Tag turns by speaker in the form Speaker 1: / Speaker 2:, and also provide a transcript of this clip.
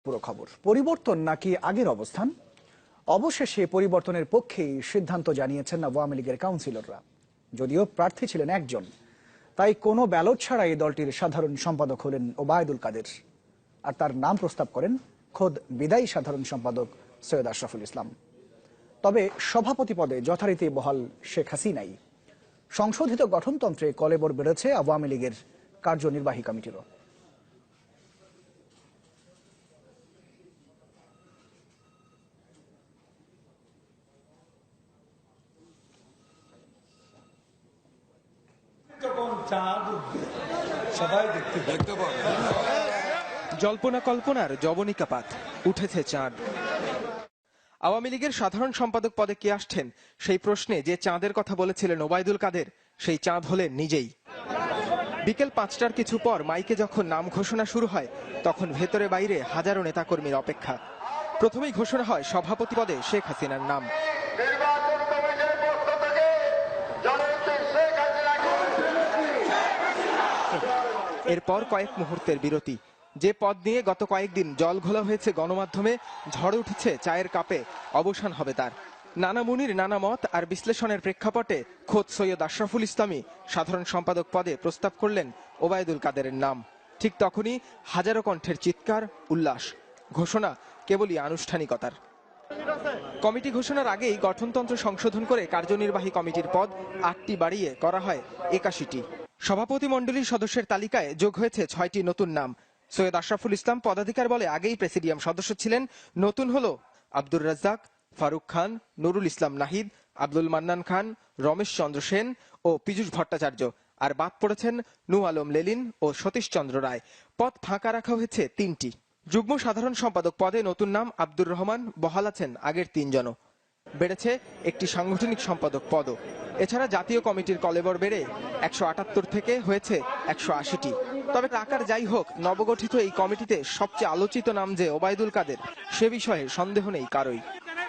Speaker 1: পুরো খবর পরিবর্তন নাকি আগের অবস্থান। অবশেষে পরিবর্তনের পক্ষেই সিদ্ধান্ত জানিয়েছেন আওয়ামী লীগের কাউন্সিলররা। যদিও প্রার্থী ছিলেন একজন, তাই কোনো ব্যালট ছাড়া এই দলটির সাধারণ সম্পাদক হলেন ওবায়দুল কাদের। আর তার নাম প্রস্তাব করেন খোদ বিদায়ী সাধারণ সম্পাদক সৈয়দ আশরাফুল ইসলাম। তবে সভাপতি পদে যথারীতি বহাল শেখ হাসিনাই। সংশোধিত গঠনতন্ত্রে কলেবর বেড়েছে আওয়ামী লীগের কার্যনির্বাহী কমিটিরও।
Speaker 2: জল্পনা কল্পনার জবনিকাপাত, উঠেছে চাঁদ। আওয়ামী লীগের সাধারণ সম্পাদক পদে কে আসছেন সেই প্রশ্নে যে চাঁদের কথা বলেছিলেন ওবায়দুল কাদের, সেই চাঁদ হলেন নিজেই। বিকেল ৫টার কিছু পর মাইকে যখন নাম ঘোষণা শুরু হয়, তখন ভেতরে বাইরে হাজারো নেতাকর্মীর অপেক্ষা। প্রথমেই ঘোষণা হয় সভাপতি পদে শেখ হাসিনার নাম। এরপর কয়েক মুহূর্তের বিরতি। যে পদ নিয়ে গত কয়েকদিন জল ঘোলা হয়েছে গণমাধ্যমে, ঝড় উঠেছে চায়ের কাপে, অবসান হবে তার। নানা মুনির নানা মত আর বিশ্লেষণের প্রেক্ষাপটে খোদ সৈয়দ আশরাফুল ইসলামী সাধারণ সম্পাদক পদে প্রস্তাব করলেন ওবায়দুল কাদেরের নাম। ঠিক তখনই হাজারো কণ্ঠের চিৎকার, উল্লাস। ঘোষণা কেবলই আনুষ্ঠানিকতার। কমিটি ঘোষণার আগেই গঠনতন্ত্র সংশোধন করে কার্যনির্বাহী কমিটির পদ ৮টি বাড়িয়ে করা হয় ৮১টি। সভাপতি মণ্ডলীর সদস্যের তালিকায় যোগ হয়েছে ৬টি নতুন নাম। সৈয়দ আশরাফুল ইসলাম পদাধিকার বলে আগেই প্রেসিডিয়াম সদস্য ছিলেন। নতুন হলো আব্দুর রাজ্জাক, ফারুক খান, নুরুল ইসলাম নাহিদ, আব্দুল মান্নান খান, রমেশ চন্দ্র সেন ও পীযূষ ভট্টাচার্য। আর বাদ পড়েছেন নূর আলম লেলিন ও সতীশ চন্দ্র রায়। পদ ফাঁকা রাখা হয়েছে ৩টি। যুগ্ম সাধারণ সম্পাদক পদে নতুন নাম আব্দুর রহমান, বহাল আছেন আগের ৩ জনও। বেড়েছে একটি সাংগঠনিক সম্পাদক পদও। এছাড়া জাতীয় কমিটির কলেবর বেড়ে ১৭৮ থেকে হয়েছে ১৮০টি। তবে আকার যাই হোক, নবগঠিত এই কমিটিতে সবচেয়ে আলোচিত নাম যে ওবায়দুল কাদের, সে বিষয়ে সন্দেহ নেই কারোই।